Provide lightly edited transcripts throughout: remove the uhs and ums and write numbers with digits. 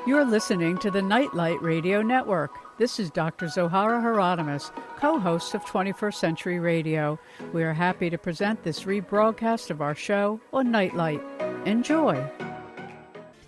You're listening to the Nightlight Radio Network. This is Dr. Zohara Hieronimus, co-host of 21st Century Radio. We are happy to present this rebroadcast of our show on Nightlight. Enjoy.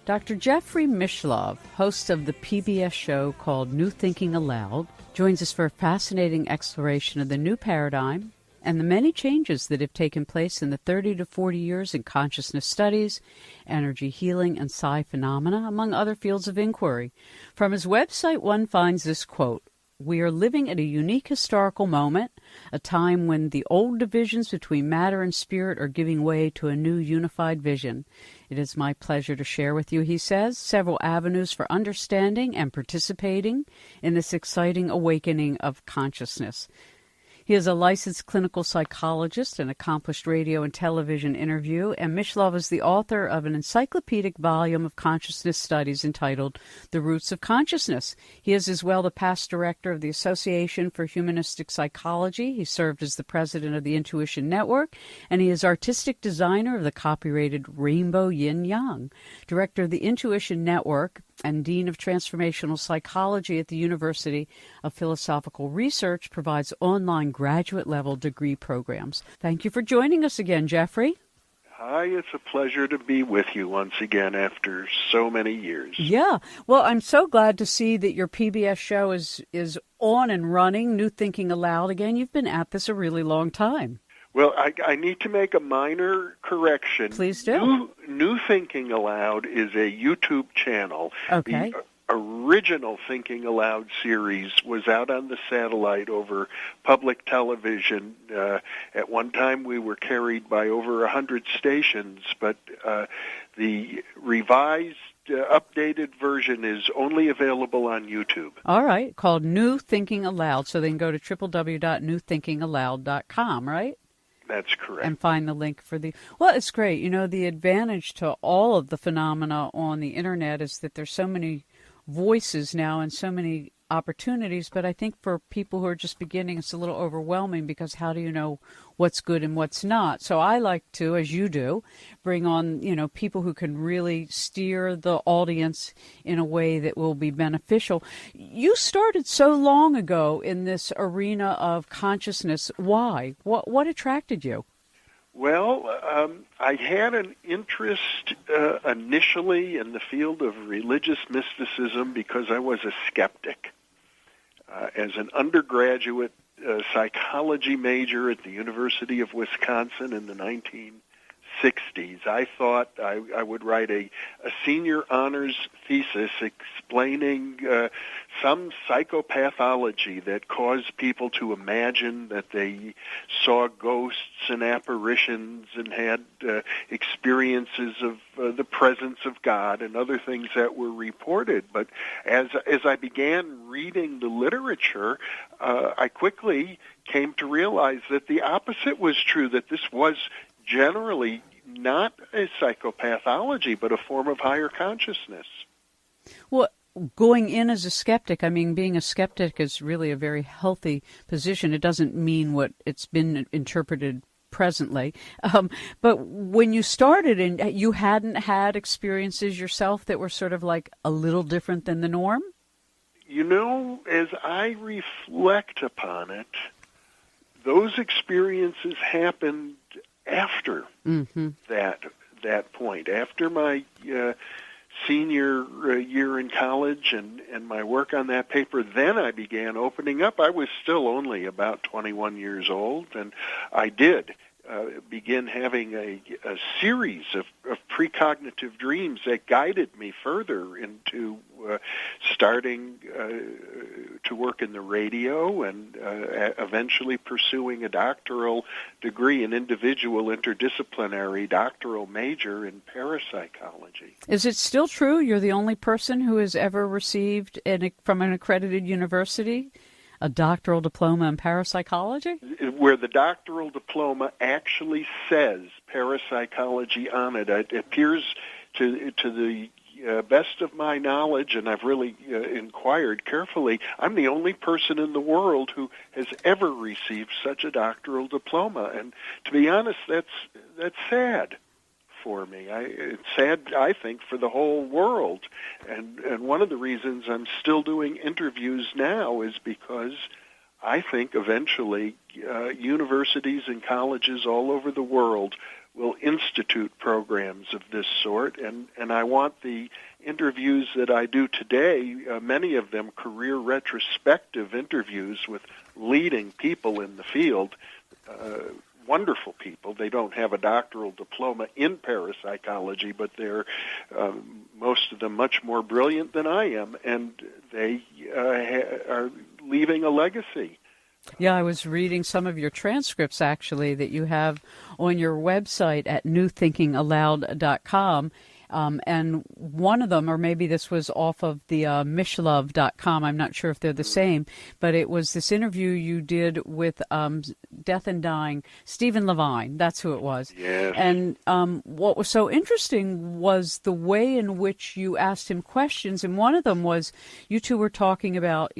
Dr. Jeffrey Mishlove, host of the PBS show called New Thinking Aloud, joins us for a fascinating exploration of the new paradigm and the many changes that have taken place in the 30 to 40 years in consciousness studies, energy healing, and psi phenomena, among other fields of inquiry. From his website, one finds this quote, "We are living at a unique historical moment, a time when the old divisions between matter and spirit are giving way to a new unified vision. It is my pleasure to share with you," he says, "several avenues for understanding and participating in this exciting awakening of consciousness." He is a licensed clinical psychologist, an accomplished radio and television interview, and Mishlove is the author of an encyclopedic volume of consciousness studies entitled The Roots of Consciousness. He is as well the past director of the Association for Humanistic Psychology. He served as the president of the Intuition Network, and he is artistic designer of the copyrighted Rainbow Yin Yang, director of the Intuition Network, and Dean of Transformational Psychology at the University of Philosophical Research, provides online graduate-level degree programs. Thank you for joining us again, Jeffrey. Hi, it's a pleasure to be with you once again after so many years. Yeah, well, I'm so glad to see that your PBS show is on and running, New Thinking Aloud again. You've been at this a really long time. Well, I need to make a minor correction. Please do. New Thinking Aloud is a YouTube channel. Okay. The original Thinking Aloud series was out on the satellite over public television. At one time, we were carried by over 100 stations, but the revised, updated version is only available on YouTube. All right, called New Thinking Aloud, so they can go to www.newthinkingaloud.com, right? That's correct. And find the link for the... Well, it's great. You know, the advantage to all of the phenomena on the Internet is that there's so many voices now and so many opportunities, but I think for people who are just beginning, it's a little overwhelming because how do you know what's good and what's not? So I like to, as you do, bring on, people who can really steer the audience in a way that will be beneficial. You started so long ago in this arena of consciousness. Why? What attracted you? Well, I had an interest initially in the field of religious mysticism because I was a skeptic. As an undergraduate psychology major at the University of Wisconsin in the 1960s, I thought I would write a senior honors thesis explaining some psychopathology that caused people to imagine that they saw ghosts and apparitions and had experiences of the presence of God and other things that were reported. But as I began reading the literature, I quickly came to realize that the opposite was true, that this was generally not a psychopathology, but a form of higher consciousness. Well, going in as a skeptic, being a skeptic is really a very healthy position. It doesn't mean what it's been interpreted presently. But when you started and you hadn't had experiences yourself that were sort of like a little different than the norm? As I reflect upon it, those experiences happened after that point, after my senior year in college and my work on that paper. Then I began opening up. I was still only about 21 years old, and I did begin having a series of precognitive dreams that guided me further into starting to work in the radio and eventually pursuing a doctoral degree, an individual interdisciplinary doctoral major in parapsychology. Is it still true you're the only person who has ever received from an accredited university a doctoral diploma in parapsychology? Where the doctoral diploma actually says parapsychology on it. It appears to the best of my knowledge, and I've really inquired carefully, I'm the only person in the world who has ever received such a doctoral diploma. And to be honest, that's sad for me. It's sad, I think, for the whole world. And one of the reasons I'm still doing interviews now is because I think eventually universities and colleges all over the world will institute programs of this sort, and I want the interviews that I do today, many of them career retrospective interviews with leading people in the field, wonderful people. They don't have a doctoral diploma in parapsychology, but they're most of them much more brilliant than I am, and they are leaving a legacy. Yeah, I was reading some of your transcripts, actually, that you have on your website at newthinkingaloud.com. And one of them, or maybe this was off of the mishlove.com, I'm not sure if they're the same, but it was this interview you did with Death and Dying, Stephen Levine, that's who it was. Yes. And what was so interesting was the way in which you asked him questions, and one of them was, you two were talking about,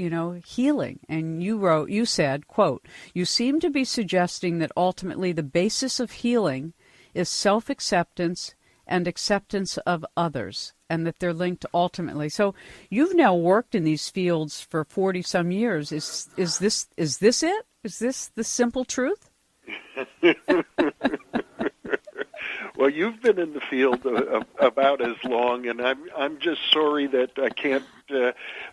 healing, and you said, quote, "You seem to be suggesting that ultimately the basis of healing is self-acceptance and acceptance of others, and that they're linked ultimately." So you've now worked in these fields for 40-some years. Is this it? Is this the simple truth? Well, you've been in the field about as long, and I'm just sorry that I can't.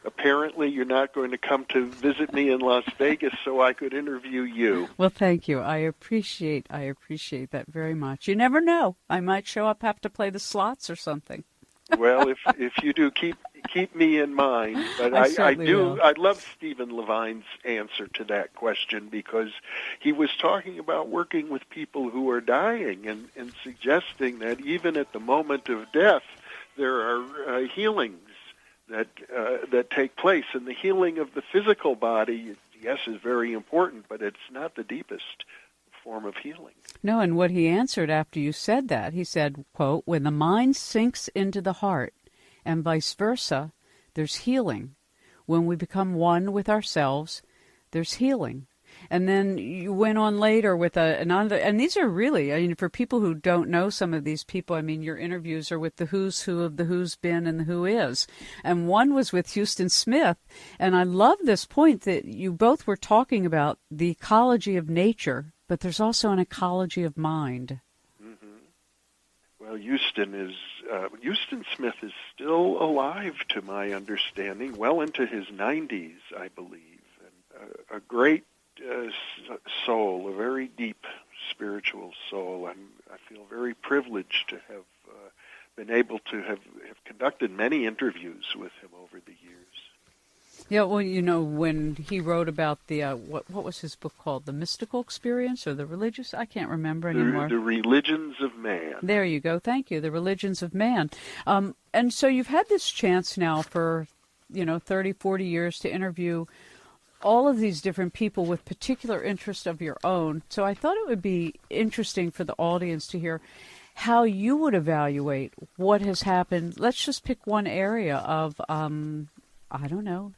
Apparently, you're not going to come to visit me in Las Vegas, so I could interview you. Well, thank you. I appreciate that very much. You never know. I might show up, have to play the slots or something. Well, if you do, keep me in mind. But I do. Will. I love Stephen Levine's answer to that question, because he was talking about working with people who are dying and suggesting that even at the moment of death, there are healings that take place, and the healing of the physical body, yes, is very important, but it's not the deepest form of healing. No, and what he answered after you said that, he said, quote, "When the mind sinks into the heart, and vice versa, there's healing. When we become one with ourselves, there's healing." And then you went on later with another, and these are really, for people who don't know some of these people, your interviews are with the who's who of the who's been and the who is. And one was with Houston Smith, and I love this point that you both were talking about the ecology of nature, but there's also an ecology of mind. Mm-hmm. Well, Houston Smith is still alive, to my understanding, well into his 90s, I believe, and a great soul, a very deep spiritual soul. I feel very privileged to have been able to have conducted many interviews with him over the years. Yeah, well, when he wrote about the, what was his book called? The Mystical Experience or the Religious? I can't remember anymore. The Religions of Man. There you go. Thank you. The Religions of Man. And so you've had this chance now for, 30, 40 years to interview all of these different people with particular interest of your own. So I thought it would be interesting for the audience to hear how you would evaluate what has happened. Let's just pick one area of,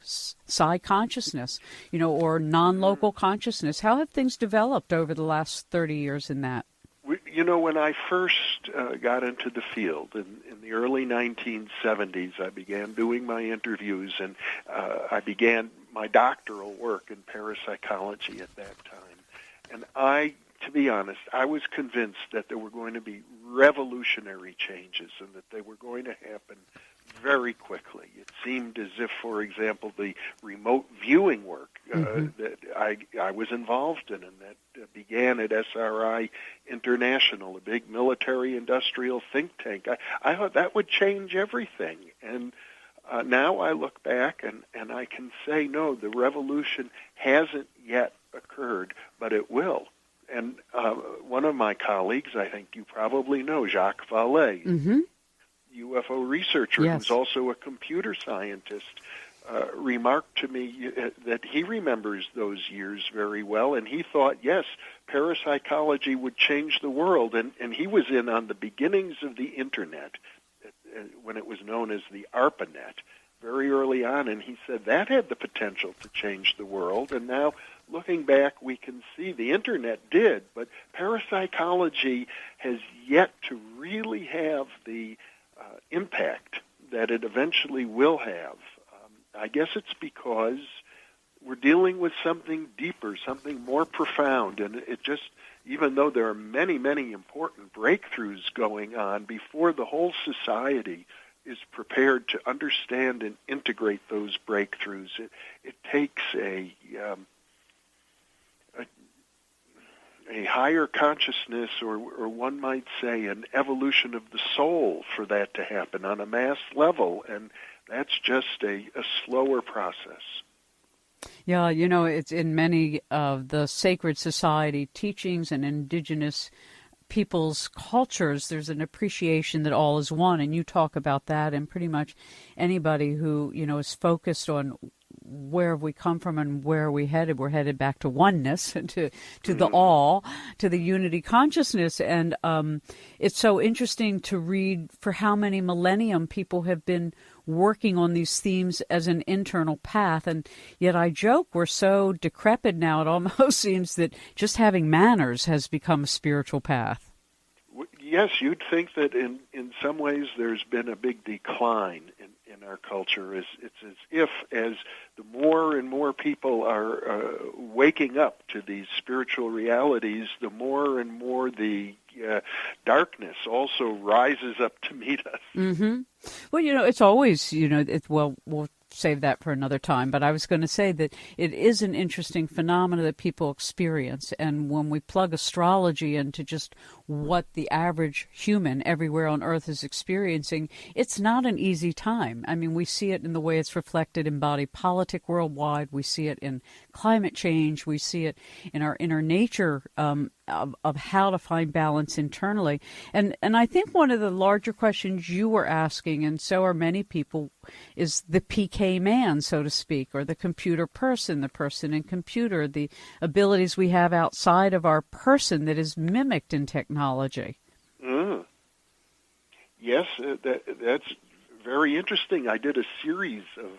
psi consciousness, or non-local consciousness. How have things developed over the last 30 years in that? When I first got into the field in the early 1970s, I began doing my interviews, and I began my doctoral work in parapsychology at that time. And to be honest, I was convinced that there were going to be revolutionary changes and that they were going to happen very quickly. It seemed as if, for example, the remote viewing work that I was involved in, and that began at SRI International, a big military-industrial think tank. I thought that would change everything. And now I look back and I can say, no, the revolution hasn't yet occurred, but it will. And one of my colleagues, I think you probably know, Jacques Vallée, UFO researcher, yes, who's also a computer scientist, remarked to me that he remembers those years very well, and he thought, yes, parapsychology would change the world. And he was in on the beginnings of the Internet, when it was known as the ARPANET, very early on, and he said that had the potential to change the world, and now looking back, we can see the Internet did, but parapsychology has yet to really have the impact that it eventually will have. I guess it's because we're dealing with something deeper, something more profound, and it just, even though there are many, many important breakthroughs going on, before the whole society is prepared to understand and integrate those breakthroughs, it takes a higher consciousness, or one might say an evolution of the soul, for that to happen on a mass level, and that's just a slower process. Yeah, you know, it's in many of the sacred society teachings and indigenous people's cultures, there's an appreciation that all is one, and you talk about that, and pretty much anybody who, you know, is focused on where have we come from and where are we headed, we're headed back to oneness, to the all, to the unity consciousness. And it's so interesting to read for how many millennium people have been working on these themes as an internal path. And yet I joke, we're so decrepit now, it almost seems that just having manners has become a spiritual path. Yes, you'd think that in some ways there's been a big decline in our culture. It's as if as the more and more people are waking up to these spiritual realities, the more and more the darkness also rises up to meet us. Mm-hmm. Well, you know, it's always, you know, we'll save that for another time, but I was going to say that it is an interesting phenomena that people experience, and when we plug astrology into just what the average human everywhere on Earth is experiencing, it's not an easy time. I mean, we see it in the way it's reflected in body politic worldwide, we see it in climate change, we see it in our inner nature of how to find balance internally. And I think one of the larger questions you were asking, and so are many people, is the PK man, so to speak, or the computer person, the person in computer, the abilities we have outside of our person that is mimicked in technology. Yes, that's very interesting. I did a series of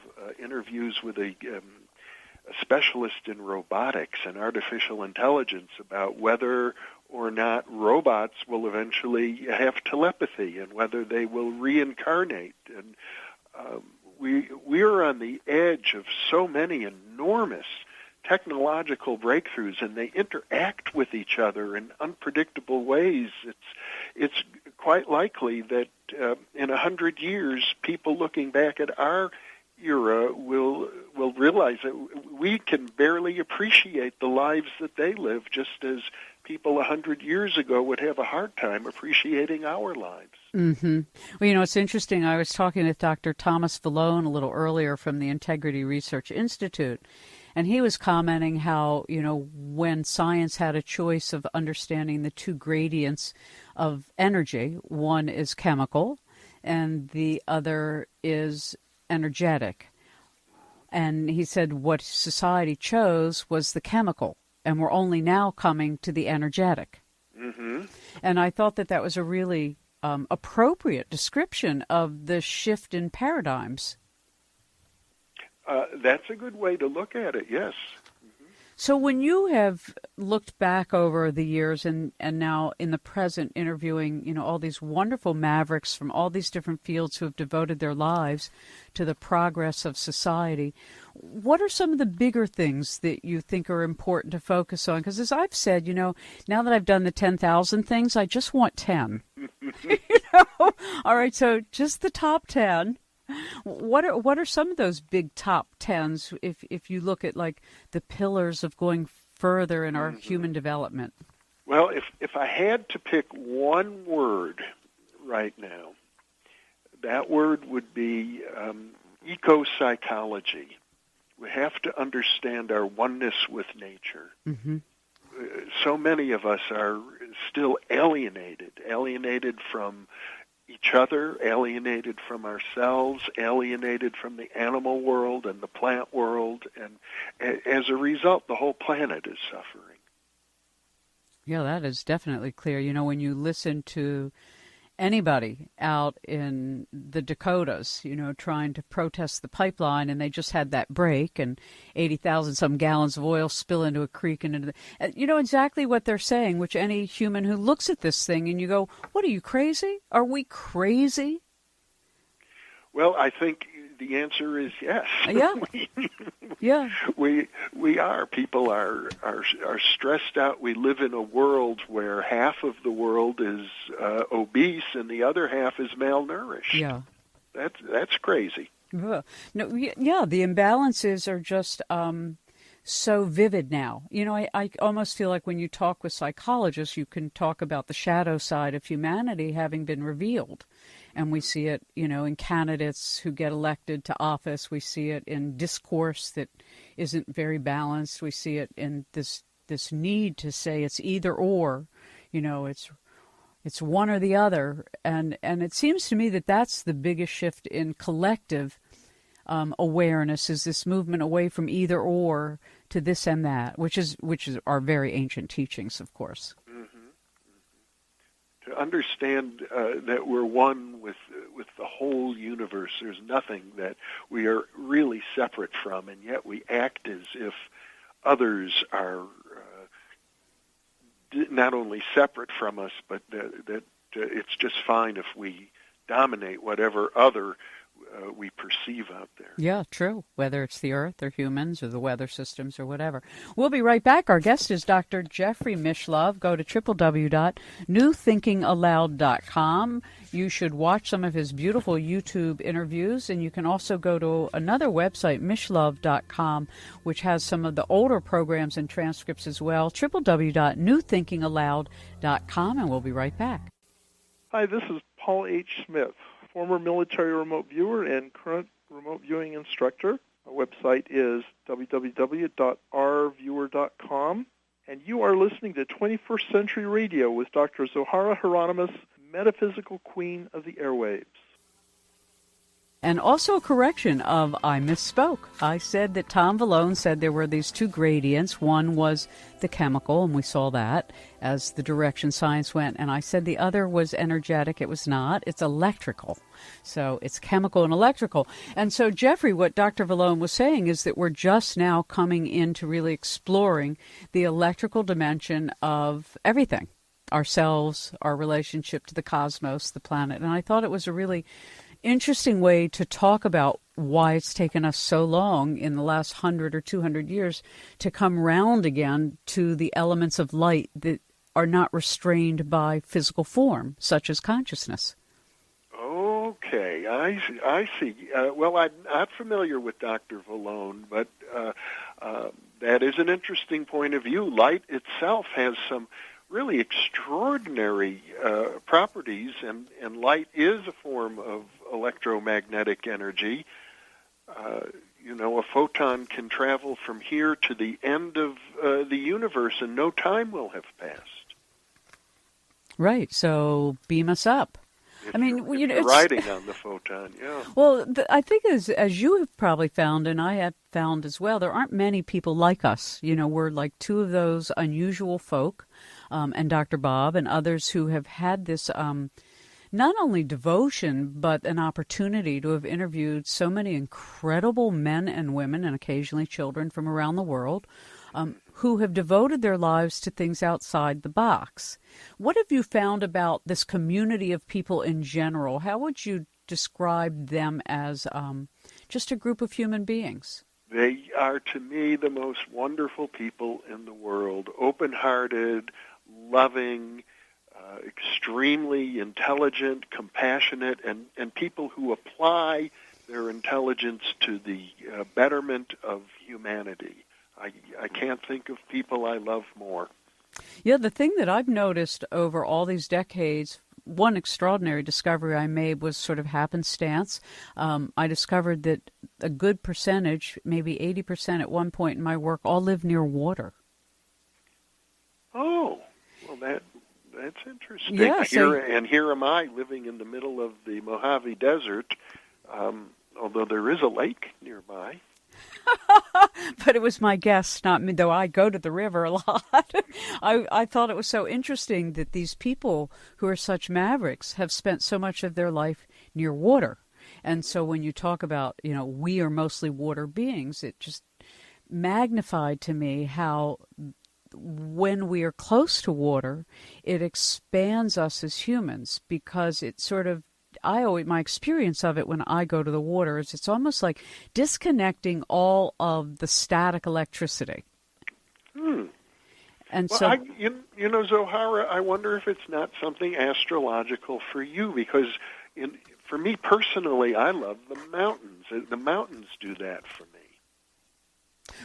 interviews with a specialist in robotics and artificial intelligence about whether or not robots will eventually have telepathy and whether they will reincarnate. And we are on the edge of so many enormous technological breakthroughs, and they interact with each other in unpredictable ways. It's quite likely that in 100 years, people looking back at our era will realize that we can barely appreciate the lives that they live, just as people 100 years ago would have a hard time appreciating our lives. Mm-hmm. Well, you know, it's interesting. I was talking with Dr. Thomas Vallone a little earlier from the Integrity Research Institute, and he was commenting how, you know, when science had a choice of understanding the two gradients of energy, one is chemical and the other is energetic. And he said what society chose was the chemical, and we're only now coming to the energetic. Mm-hmm. And I thought that was a really appropriate description of the shift in paradigms. That's a good way to look at it, yes. So when you have looked back over the years and now in the present interviewing, you know, all these wonderful mavericks from all these different fields who have devoted their lives to the progress of society, what are some of the bigger things that you think are important to focus on? Because as I've said, you know, now that I've done the 10,000 things, I just want 10. You know? All right, so just the top 10. What are some of those big top 10s if you look at like the pillars of going further in our human development? Well, if I had to pick one word right now, that word would be eco-psychology. We have to understand our oneness with nature. Mm-hmm. So many of us are still alienated from each other, alienated from ourselves, alienated from the animal world and the plant world, and as a result, the whole planet is suffering. Yeah, that is definitely clear. You know, when you listen to anybody out in the Dakotas, trying to protest the pipeline, and they just had that break, and 80,000 some gallons of oil spill into a creek and into exactly what they're saying, which any human who looks at this thing and you go, what are you, crazy? Are we crazy? Well, I think the answer is yes. Yeah. Yeah. We are. People are stressed out. We live in a world where half of the world is obese and the other half is malnourished. Yeah. That's crazy. No, yeah, the imbalances are just so vivid now. I almost feel like when you talk with psychologists, you can talk about the shadow side of humanity having been revealed. And we see it, in candidates who get elected to office. We see it in discourse that isn't very balanced. We see it in this need to say it's either or, it's one or the other. And it seems to me that that's the biggest shift in collective awareness, is this movement away from either or to this and that, which is our very ancient teachings, of course. To understand that we're one with the whole universe. There's nothing that we are really separate from, and yet we act as if others are not only separate from us, but that it's just fine if we dominate whatever other we perceive out there. Yeah, true. Whether it's the earth or humans or the weather systems or whatever. We'll be right back. Our guest is Dr. Jeffrey Mishlove. Go to www.newthinkingaloud.com. You should watch some of his beautiful YouTube interviews, and you can also go to another website, mishlove.com, which has some of the older programs and transcripts as well, www.newthinkingaloud.com, and we'll be right back. Hi, this is Paul H. Smith, former military remote viewer and current remote viewing instructor. Our website is www.rviewer.com. And you are listening to 21st Century Radio with Dr. Zohara Hieronimus, Metaphysical Queen of the Airwaves. And also a correction of I misspoke. I said that Tom Vallone said there were these two gradients. One was the chemical, and we saw that as the direction science went. And I said the other was energetic. It was not. It's electrical. So it's chemical and electrical. And so, Jeffrey, what Dr. Vallone was saying is that we're just now coming into really exploring the electrical dimension of everything, ourselves, our relationship to the cosmos, the planet. And I thought it was a really interesting way to talk about why it's taken us so long in the last 100 or 200 years to come round again to the elements of light that are not restrained by physical form, such as consciousness. Okay, I see. Well, I'm not familiar with Dr. Vallone, but that is an interesting point of view. Light itself has some really extraordinary properties, and light is a form of electromagnetic energy. A photon can travel from here to the end of the universe, and no time will have passed. Right, so beam us up. It's riding on the photon, yeah. Well, I think as you have probably found, and I have found as well, there aren't many people like us. We're like two of those unusual folk, and Dr. Bob and others who have had this not only devotion, but an opportunity to have interviewed so many incredible men and women, and occasionally children from around the world, who have devoted their lives to things outside the box. What have you found about this community of people in general? How would you describe them as just a group of human beings? They are, to me, the most wonderful people in the world, open-hearted, loving, extremely intelligent, compassionate, and people who apply their intelligence to the betterment of humanity. I can't think of people I love more. Yeah, the thing that I've noticed over all these decades, one extraordinary discovery I made was sort of happenstance. I discovered that a good percentage, maybe 80% at one point in my work, all live near water. Oh, well, that's interesting. Yeah, here am I living in the middle of the Mojave Desert, although there is a lake nearby. But it was my guess, not me, though I go to the river a lot. I thought it was so interesting that these people who are such mavericks have spent so much of their life near water. And so when you talk about, we are mostly water beings, it just magnified to me how when we are close to water, it expands us as humans, because it sort of, my experience of it when I go to the water is it's almost like disconnecting all of the static electricity. And well, Zohara, I wonder if it's not something astrological for you, because for me personally, I love the mountains. The mountains do that for me.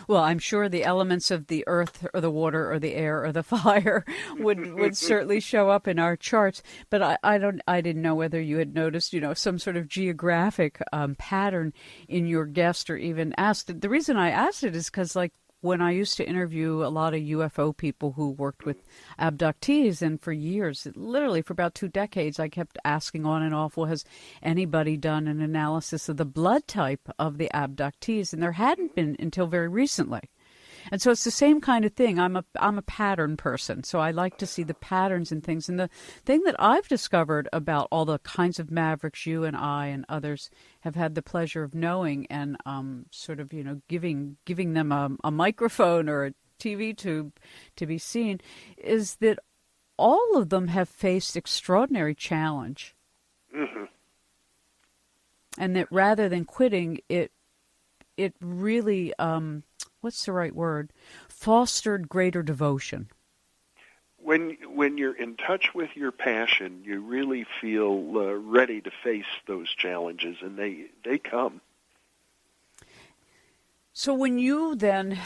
Well, I'm sure the elements of the earth or the water or the air or the fire would certainly show up in our charts. But I didn't know whether you had noticed, some sort of geographic pattern in your guest, or even asked it. The reason I asked it is because, like, when I used to interview a lot of UFO people who worked with abductees, and for years, literally for about 2 decades, I kept asking on and off, well, has anybody done an analysis of the blood type of the abductees? And there hadn't been until very recently. And so it's the same kind of thing. I'm a pattern person, so I like to see the patterns and things. And the thing that I've discovered about all the kinds of mavericks you and I and others have had the pleasure of knowing, and sort of giving them a microphone or a TV tube to be seen, is that all of them have faced extraordinary challenge, and that rather than quitting, it really what's the right word? Fostered greater devotion. When you're in touch with your passion, you really feel ready to face those challenges, and they come. So when you then,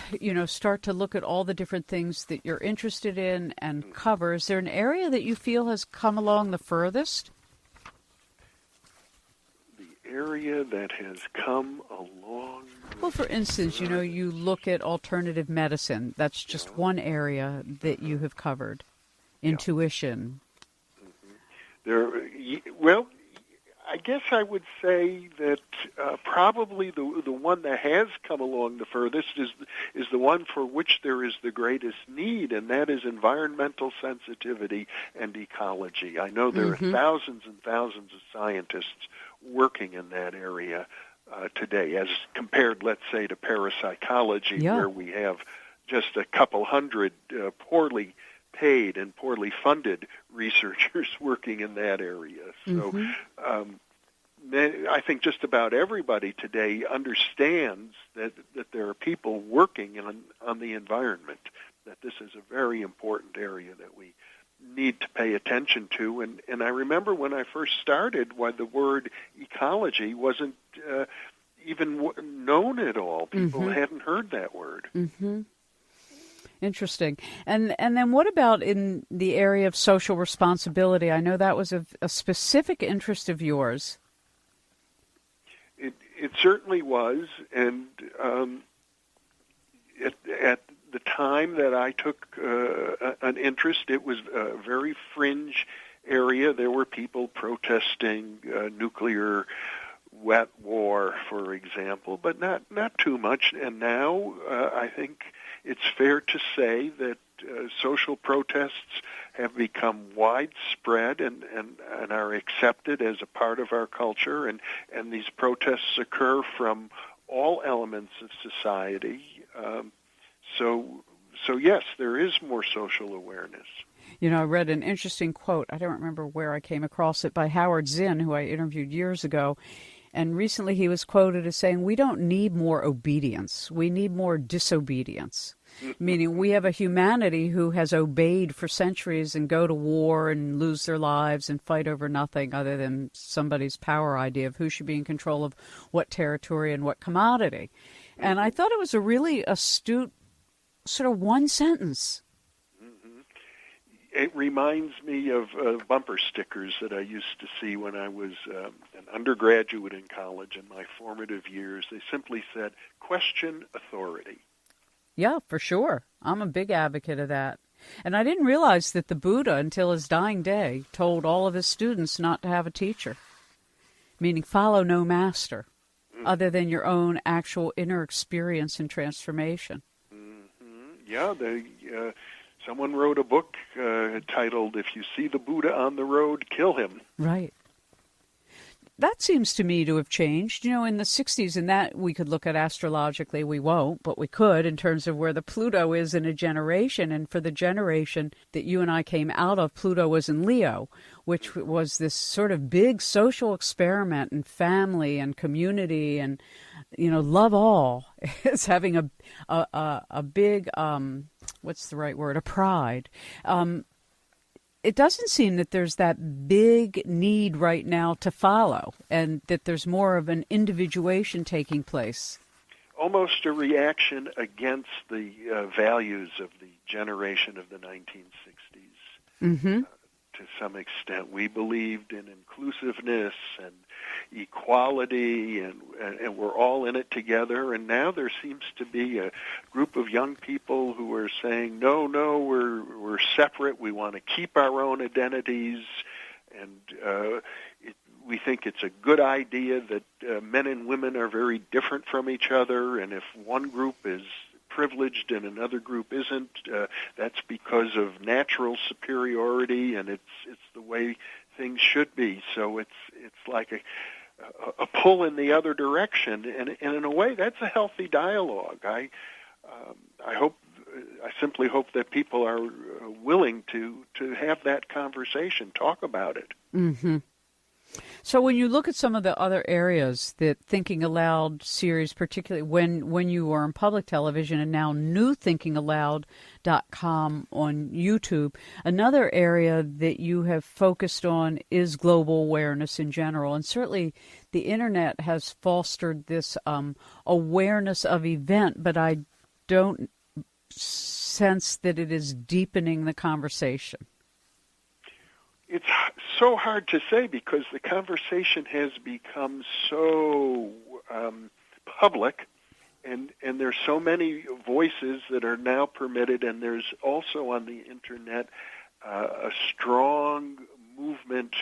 start to look at all the different things that you're interested in and cover, is there an area that you feel has come along the furthest? The area that has come along. Well, for instance, you look at alternative medicine. That's just one area that you have covered. Intuition. Well, I guess I would say that probably the one that has come along the furthest is the one for which there is the greatest need, and that is environmental sensitivity and ecology. I know there are thousands and thousands of scientists working in that area today, as compared, let's say, to parapsychology, where we have just a couple hundred poorly paid and poorly funded researchers working in that area. So I think just about everybody today understands that there are people working on the environment, that this is a very important area that we need to pay attention to. And I remember when I first started, why the word ecology wasn't even known at all. People hadn't heard that word. Interesting. And then what about in the area of social responsibility? I know that was a specific interest of yours. It certainly was, and at the time that I took an interest, it was a very fringe area. There were people protesting nuclear wet war, for example, but not too much. And now I think it's fair to say that social protests have become widespread and are accepted as a part of our culture, and these protests occur from all elements of society. So yes, there is more social awareness. I read an interesting quote. I don't remember where I came across it, by Howard Zinn, who I interviewed years ago. And recently he was quoted as saying, we don't need more obedience. We need more disobedience. Meaning we have a humanity who has obeyed for centuries and go to war and lose their lives and fight over nothing other than somebody's power idea of who should be in control of what territory and what commodity. And I thought it was a really astute sort of one sentence. It reminds me of bumper stickers that I used to see when I was an undergraduate in college in my formative years. They simply said, question authority. Yeah, for sure. I'm a big advocate of that. And I didn't realize that the Buddha, until his dying day, told all of his students not to have a teacher, meaning follow no master. other than your own actual inner experience and transformation. Yeah, someone wrote a book titled, "If You See the Buddha on the Road, Kill Him." Right. That seems to me to have changed. In the 60s, and that we could look at astrologically. We won't, but we could in terms of where the Pluto is in a generation. And for the generation that you and I came out of, Pluto was in Leo, which was this sort of big social experiment and family and community and, love all. It's having a big, what's the right word, a pride. It doesn't seem that there's that big need right now to follow, and that there's more of an individuation taking place. Almost a reaction against the values of the generation of the 1960s. Mm-hmm. To some extent, we believed in inclusiveness and equality, and we're all in it together. And now there seems to be a group of young people who are saying, no, we're separate. We want to keep our own identities, and we think it's a good idea that men and women are very different from each other. And if one group is privileged and another group isn't, that's because of natural superiority, and it's the way things should be. So it's like a pull in the other direction, and in a way that's a healthy dialogue. I simply hope that people are willing to have that conversation, talk about it. Mm-hmm. So when you look at some of the other areas that Thinking Aloud series, particularly when you were on public television and now newthinkingaloud.com on YouTube, another area that you have focused on is global awareness in general. And certainly the internet has fostered this awareness of event, but I don't sense that it is deepening the conversation. It's so hard to say because the conversation has become so public, and there's so many voices that are now permitted, and there's also on the internet a strong movement.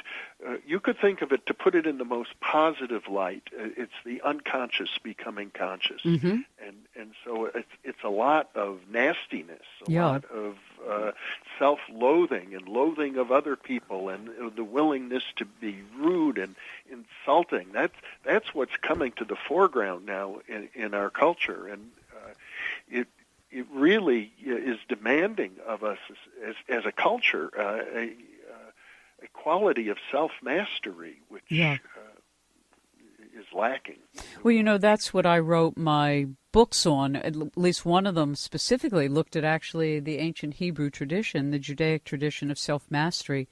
You could think of it, to put it in the most positive light, it's the unconscious becoming conscious. Mm-hmm. And so it's a lot of nastiness, a Yeah. lot of self-loathing and loathing of other people, and the willingness to be rude and insulting. That's what's coming to the foreground now in our culture, and it really is demanding of us as a culture a quality of self-mastery, which is lacking. Well, that's what I wrote my books on. At least one of them specifically looked at actually the ancient Hebrew tradition, the Judaic tradition of self-mastery,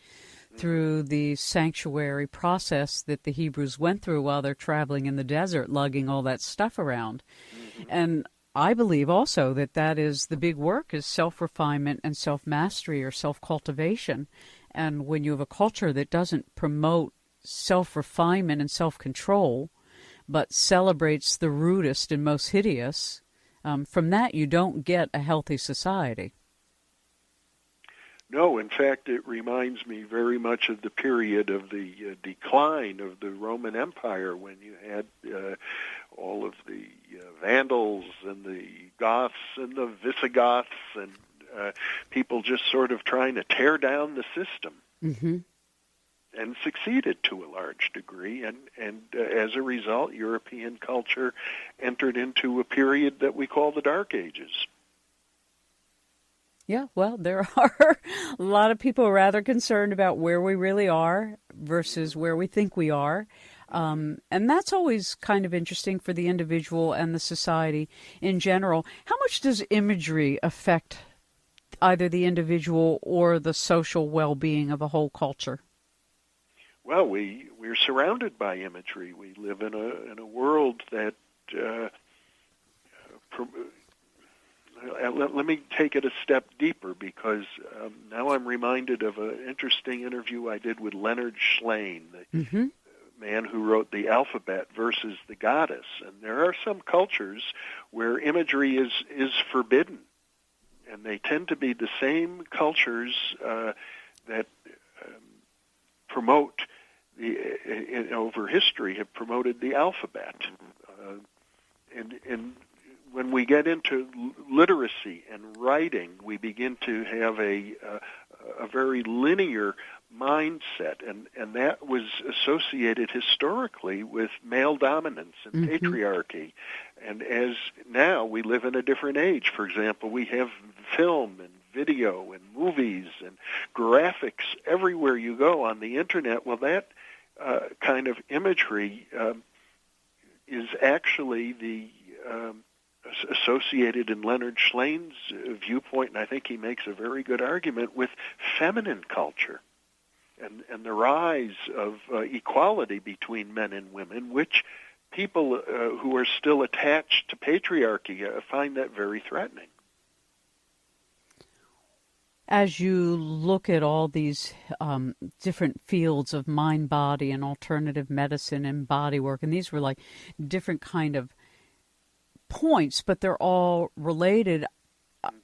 through the sanctuary process that the Hebrews went through while they're traveling in the desert, lugging all that stuff around. Mm-hmm. And I believe also that is the big work, is self-refinement and self-mastery or self-cultivation. And when you have a culture that doesn't promote self-refinement and self-control, but celebrates the rudest and most hideous, from that you don't get a healthy society. No, in fact, it reminds me very much of the period of the decline of the Roman Empire, when you had all of the Vandals and the Goths and the Visigoths and people just sort of trying to tear down the system. Mm-hmm. And succeeded to a large degree, and as a result, European culture entered into a period that we call the Dark Ages. Yeah, well, there are a lot of people rather concerned about where we really are versus where we think we are. And that's always kind of interesting for the individual and the society in general. How much does imagery affect either the individual or the social well-being of a whole culture? Well, we're surrounded by imagery. We live in a world that let me take it a step deeper, because now I'm reminded of an interesting interview I did with Leonard Shlain, the man who wrote The Alphabet versus the Goddess. And there are some cultures where imagery is forbidden, and they tend to be the same cultures that promote over history have promoted the alphabet. and when we get into literacy and writing, we begin to have a very linear mindset, and that was associated historically with male dominance and patriarchy. And as now we live in a different age. For example, we have film and video and movies and graphics everywhere you go on the internet. Well, that kind of imagery is actually the associated in Leonard Schlain's viewpoint, and I think he makes a very good argument with feminine culture and the rise of equality between men and women, which people who are still attached to patriarchy find that very threatening. As you look at all these different fields of mind, body, and alternative medicine and body work, and these were like different kind of points, but they're all related.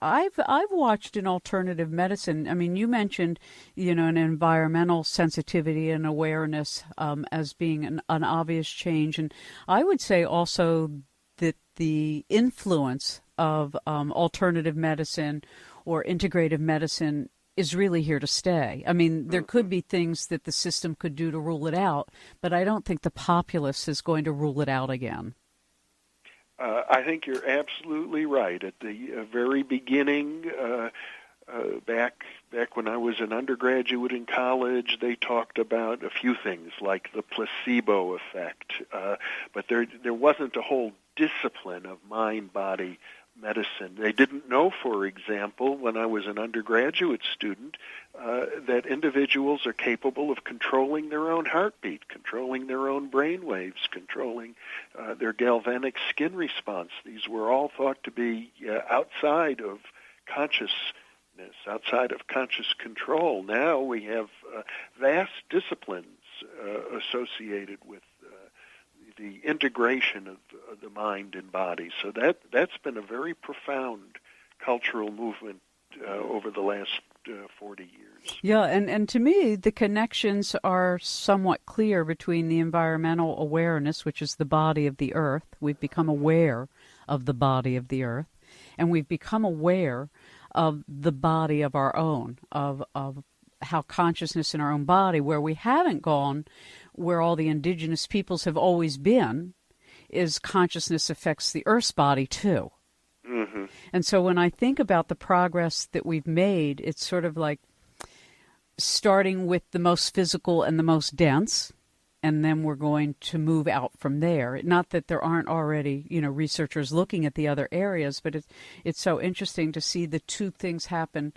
I've watched in alternative medicine. I mean, you mentioned, an environmental sensitivity and awareness as being an obvious change, and I would say also that the influence of alternative medicine or integrative medicine is really here to stay. I mean, there could be things that the system could do to rule it out, but I don't think the populace is going to rule it out again. I think you're absolutely right. At the very beginning, back when I was an undergraduate in college, they talked about a few things like the placebo effect, but there wasn't a whole discipline of mind-body medicine. They didn't know, for example, when I was an undergraduate student, that individuals are capable of controlling their own heartbeat, controlling their own brain waves, controlling their galvanic skin response. These were all thought to be outside of consciousness, outside of conscious control. Now we have vast disciplines associated with the integration of the mind and body. So that's been a very profound cultural movement over the last 40 years. Yeah, and to me, the connections are somewhat clear between the environmental awareness, which is the body of the earth. We've become aware of the body of the earth, and we've become aware of the body of our own, of how consciousness in our own body, where we haven't gone, where all the indigenous peoples have always been, is consciousness affects the earth's body too. Mm-hmm. And so when I think about the progress that we've made, it's sort of like starting with the most physical and the most dense, and then we're going to move out from there. Not that there aren't already, researchers looking at the other areas, but it's so interesting to see the two things happen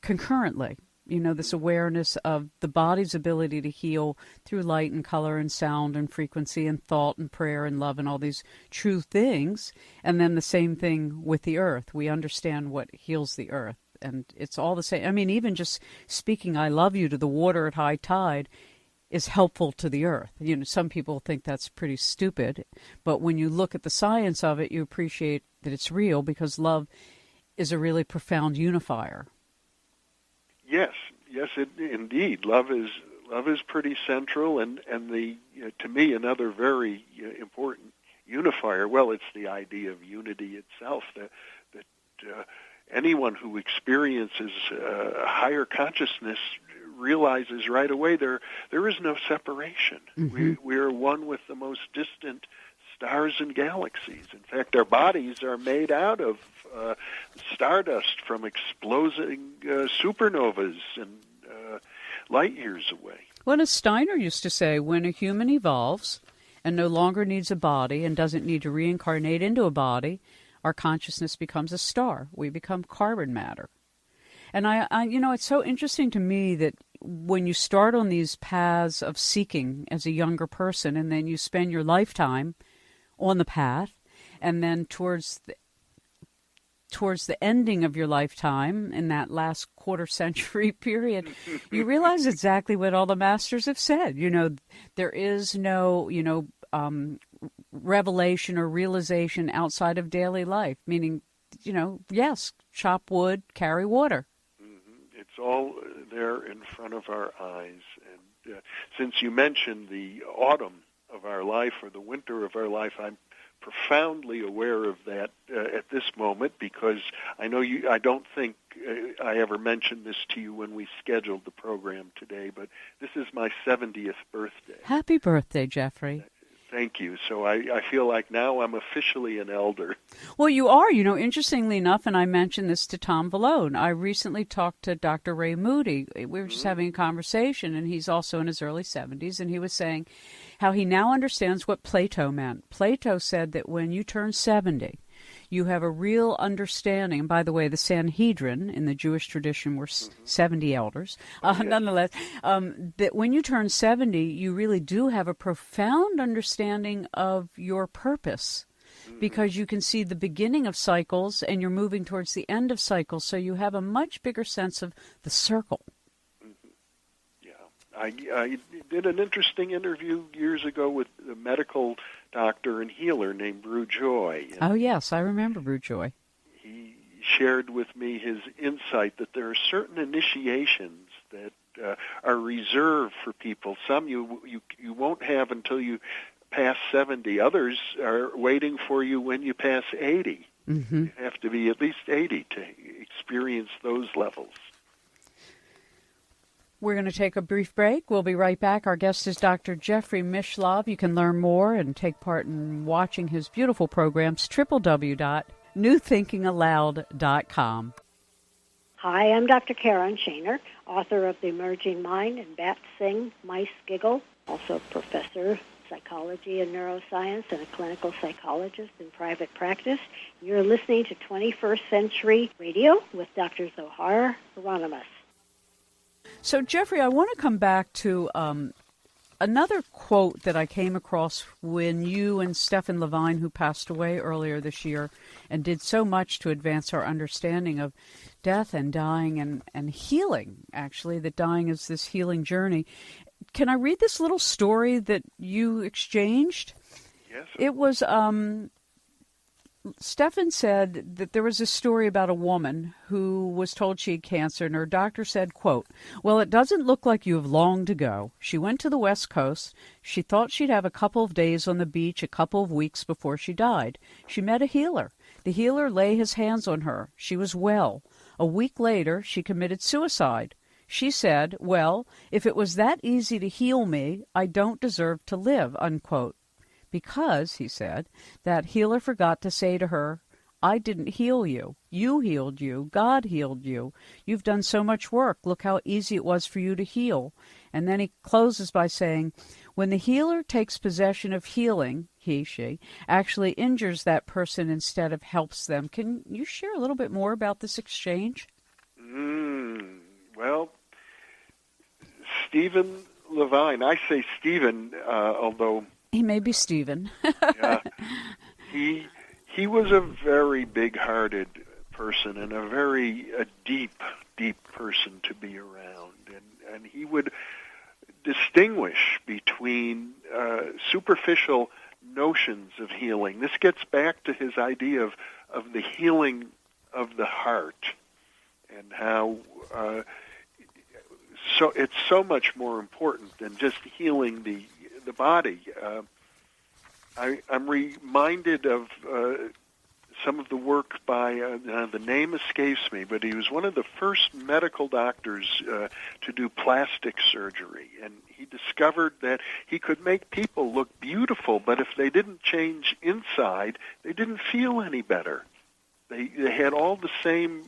concurrently. This awareness of the body's ability to heal through light and color and sound and frequency and thought and prayer and love and all these true things. And then the same thing with the earth. We understand what heals the earth. And it's all the same. I mean, even just speaking I love you to the water at high tide is helpful to the earth. Some people think that's pretty stupid. But when you look at the science of it, you appreciate that it's real because love is a really profound unifier. Yes, indeed. Love is pretty central, and the to me another very important unifier. Well, it's the idea of unity itself. That anyone who experiences higher consciousness realizes right away there is no separation. Mm-hmm. We are one with the most distant stars and galaxies. In fact, our bodies are made out of stardust from exploding supernovas and light years away. Well, as Steiner used to say, when a human evolves and no longer needs a body and doesn't need to reincarnate into a body, our consciousness becomes a star. We become carbon matter. And I it's so interesting to me that when you start on these paths of seeking as a younger person, and then you spend your lifetime on the path, and then towards the ending of your lifetime, in that last quarter century period, you realize exactly what all the masters have said. There is no, revelation or realization outside of daily life, meaning, yes, chop wood, carry water. Mm-hmm. It's all there in front of our eyes. And since you mentioned the autumn of our life or the winter of our life, I'm profoundly aware of that at this moment, because I know you. I don't think I ever mentioned this to you when we scheduled the program today, but this is my 70th birthday. Happy birthday, Jeffrey. Thank you. So I feel like now I'm officially an elder. Well, you are. Interestingly enough, and I mentioned this to Tom Vallone, I recently talked to Dr. Ray Moody. We were just having a conversation, and he's also in his early 70s, and he was saying how he now understands what Plato meant. Plato said that when you turn 70, you have a real understanding. And by the way, the Sanhedrin in the Jewish tradition were 70 elders. Nonetheless, that when you turn 70, you really do have a profound understanding of your purpose, because you can see the beginning of cycles and you're moving towards the end of cycles. So you have a much bigger sense of the circle. I did an interesting interview years ago with a medical doctor and healer named Brew Joy. Oh, yes, I remember Brew Joy. He shared with me his insight that there are certain initiations that are reserved for people. Some you won't have until you pass 70. Others are waiting for you when you pass 80. You have to be at least 80 to experience those levels. We're going to take a brief break. We'll be right back. Our guest is Dr. Jeffrey Mishlove. You can learn more and take part in watching his beautiful programs, www.newthinkingaloud.com. Hi, I'm Dr. Karen Shaner, author of The Emerging Mind and Bats Sing, Mice Giggle, also professor of psychology and neuroscience and a clinical psychologist in private practice. You're listening to 21st Century Radio with Dr. Zohara Hieronimus. So, Jeffrey, I want to come back to another quote that I came across when you and Stephen Levine, who passed away earlier this year and did so much to advance our understanding of death and dying and healing, actually, that dying is this healing journey. Can I read this little story that you exchanged? Yes. It was, Stephen said that there was a story about a woman who was told she had cancer, and her doctor said, quote, "Well, it doesn't look like you have long to go. She went to the West Coast. She thought she'd have a couple of days on the beach, a couple of weeks before she died. She met a healer. The healer lay his hands on her. She was well. A week later, she committed suicide. She said, well, if it was that easy to heal me, I don't deserve to live," unquote. Because, he said, that healer forgot to say to her, "I didn't heal you. You healed you. God healed you. You've done so much work. Look how easy it was for you to heal." And then he closes by saying, when the healer takes possession of healing, she, actually injures that person instead of helps them. Can you share a little bit more about this exchange? Well, Stephen Levine, I say Stephen, although... He may be Stephen. Yeah, he was a very big-hearted person and a deep person to be around. And he would distinguish between superficial notions of healing. This gets back to his idea of the healing of the heart and how so it's so much more important than just healing the body. I'm reminded of some of the work by, the name escapes me, but he was one of the first medical doctors to do plastic surgery. And he discovered that he could make people look beautiful, but if they didn't change inside, they didn't feel any better. They had all the same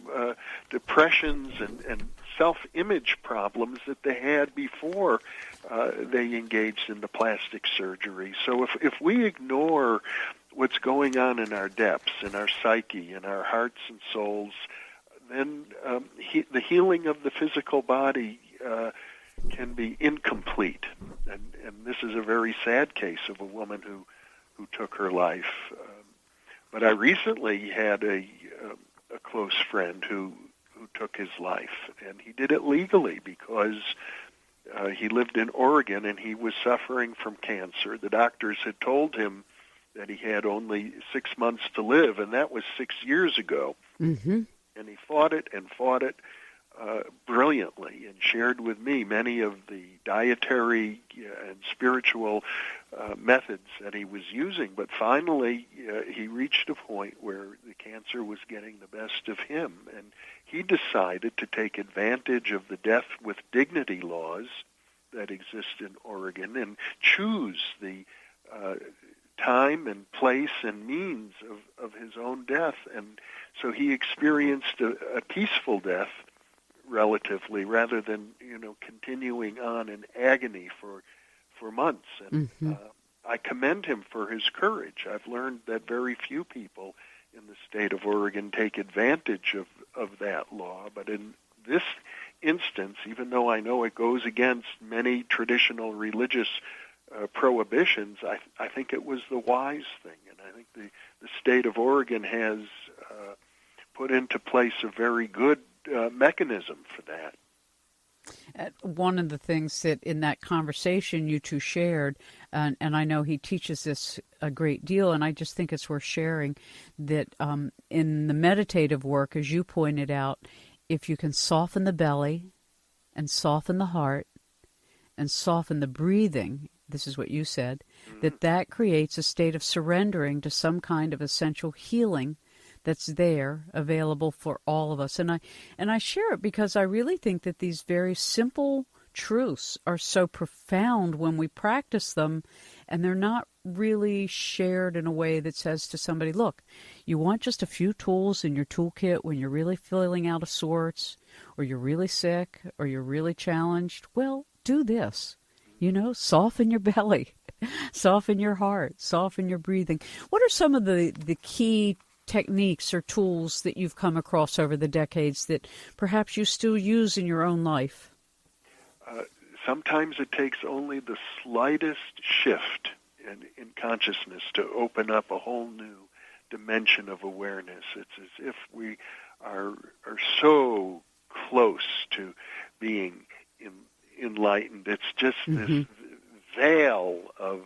depressions and self-image problems that they had before they engaged in the plastic surgery. So if we ignore what's going on in our depths, in our psyche, in our hearts and souls, then the healing of the physical body can be incomplete. And this is a very sad case of a woman who took her life. But I recently had a close friend who took his life, and he did it legally because he lived in Oregon and he was suffering from cancer. The doctors had told him that he had only 6 months to live, and that was 6 years ago. Mm-hmm. And he fought it and fought it. brilliantly and shared with me many of the dietary and spiritual methods that he was using. But finally, he reached a point where the cancer was getting the best of him, and he decided to take advantage of the death with dignity laws that exist in Oregon and choose the time and place and means of his own death. And so he experienced a peaceful death, relatively, rather than continuing on in agony for months. And I commend him for his courage. I've learned that very few people in the state of Oregon take advantage of that law. But in this instance, even though I know it goes against many traditional religious prohibitions, I think it was the wise thing. And I think the state of Oregon has put into place a very good mechanism for that. One of the things that in that conversation you two shared, and I know he teaches this a great deal, and I just think it's worth sharing, that in the meditative work, as you pointed out, if you can soften the belly and soften the heart and soften the breathing, this is what you said, that creates a state of surrendering to some kind of essential healing that's there, available for all of us. And I share it because I really think that these very simple truths are so profound when we practice them, and they're not really shared in a way that says to somebody, look, you want just a few tools in your toolkit when you're really feeling out of sorts, or you're really sick, or you're really challenged. Well, do this. Soften your belly, soften your heart, soften your breathing. What are some of the key techniques or tools that you've come across over the decades that perhaps you still use in your own life? Sometimes it takes only the slightest shift in consciousness to open up a whole new dimension of awareness. It's as if we are so close to being enlightened. It's just this veil of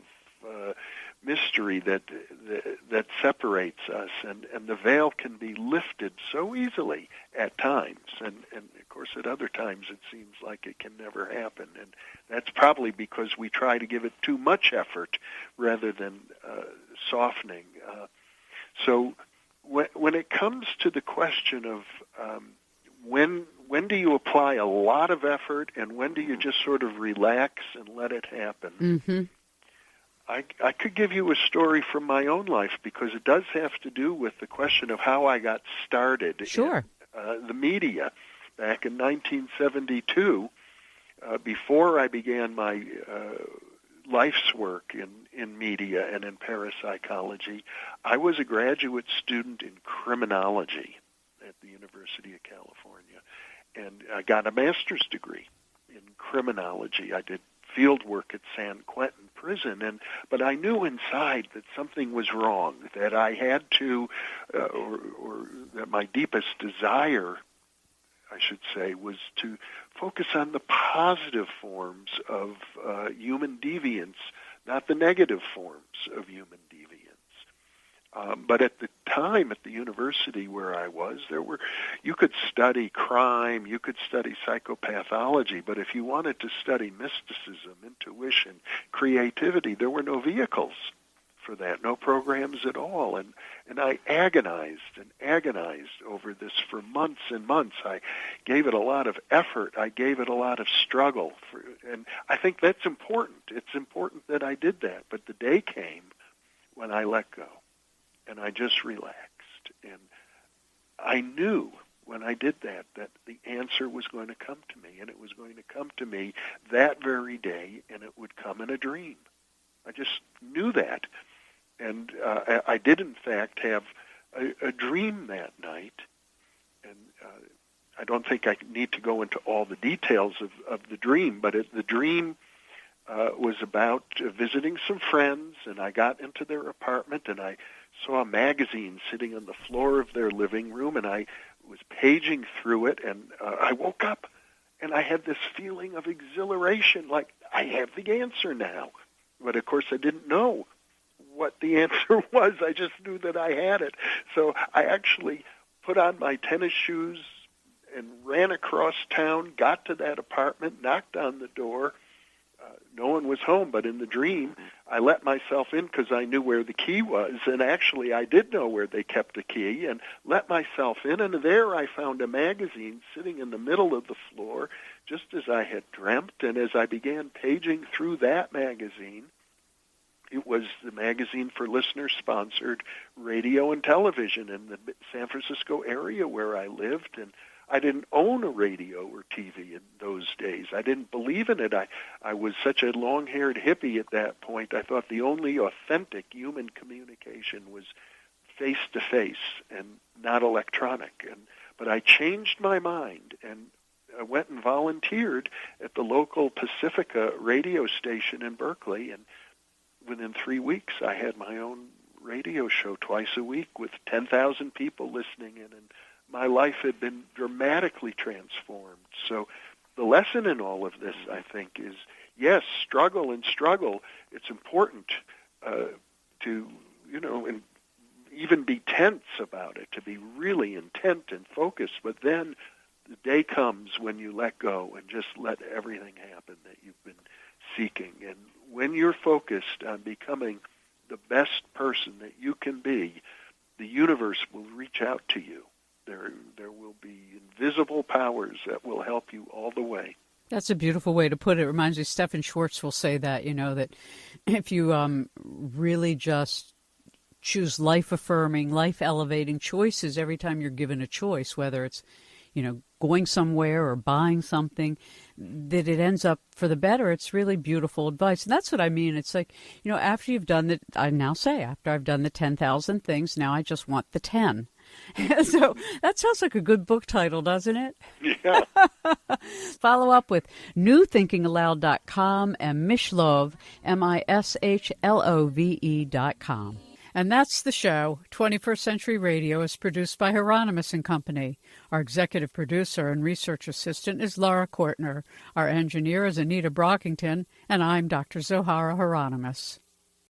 mystery that separates us, and the veil can be lifted so easily at times, and of course at other times it seems like it can never happen, and that's probably because we try to give it too much effort rather than softening. So when it comes to the question of when do you apply a lot of effort and when do you just sort of relax and let it happen? I could give you a story from my own life because it does have to do with the question of how I got started Sure. in the media back in 1972. Before I began my life's work in media and in parapsychology, I was a graduate student in criminology at the University of California, and I got a master's degree in criminology. I did field work at San Quentin prison, but I knew inside that something was wrong, that I had to, or that my deepest desire, I should say, was to focus on the positive forms of human deviance, not the negative forms of human deviance. But at the time, at the university where I was, you could study crime, you could study psychopathology, but if you wanted to study mysticism, intuition, creativity, there were no vehicles for that, no programs at all. And I agonized over this for months and months. I gave it a lot of effort. I gave it a lot of struggle. And I think that's important. It's important that I did that. But the day came when I let go. And I just relaxed. And I knew when I did that the answer was going to come to me. And it was going to come to me that very day, and it would come in a dream. I just knew that. And I did, in fact, have a dream that night. And I don't think I need to go into all the details of the dream, but the dream was about visiting some friends, and I got into their apartment, and I saw a magazine sitting on the floor of their living room, and I was paging through it, and I woke up, and I had this feeling of exhilaration, like I have the answer now. But, of course, I didn't know what the answer was. I just knew that I had it. So I actually put on my tennis shoes and ran across town, got to that apartment, knocked on the door. No one was home, but in the dream, I let myself in because I knew where the key was, and actually I did know where they kept the key, and let myself in, and there I found a magazine sitting in the middle of the floor, just as I had dreamt, and as I began paging through that magazine, it was the magazine for listener-sponsored radio and television in the San Francisco area where I lived, and I didn't own a radio or TV in those days. I didn't believe in it. I was such a long-haired hippie at that point. I thought the only authentic human communication was face-to-face and not electronic. But I changed my mind, and I went and volunteered at the local Pacifica radio station in Berkeley, and within 3 weeks I had my own radio show twice a week with 10,000 people listening in, and my life had been dramatically transformed. So the lesson in all of this, I think, is, yes, struggle and struggle. It's important to, and even be tense about it, to be really intent and focused. But then the day comes when you let go and just let everything happen that you've been seeking. And when you're focused on becoming the best person that you can be, the universe will reach out to you. There will be invisible powers that will help you all the way. That's a beautiful way to put it. It reminds me, Stephen Schwartz will say that, that if you really just choose life-affirming, life-elevating choices every time you're given a choice, whether it's, going somewhere or buying something, that it ends up for the better. It's really beautiful advice. And that's what I mean. It's like, after you've done after I've done the 10,000 things, now I just want the 10. So that sounds like a good book title, doesn't it? Yeah. Follow up with newthinkingaloud.com and Mishlove, MISHLOVE.com. And that's the show. 21st Century Radio is produced by Hieronimus and Company. Our executive producer and research assistant is Laura Kortner. Our engineer is Anita Brockington, and I'm Dr. Zohara Hieronimus.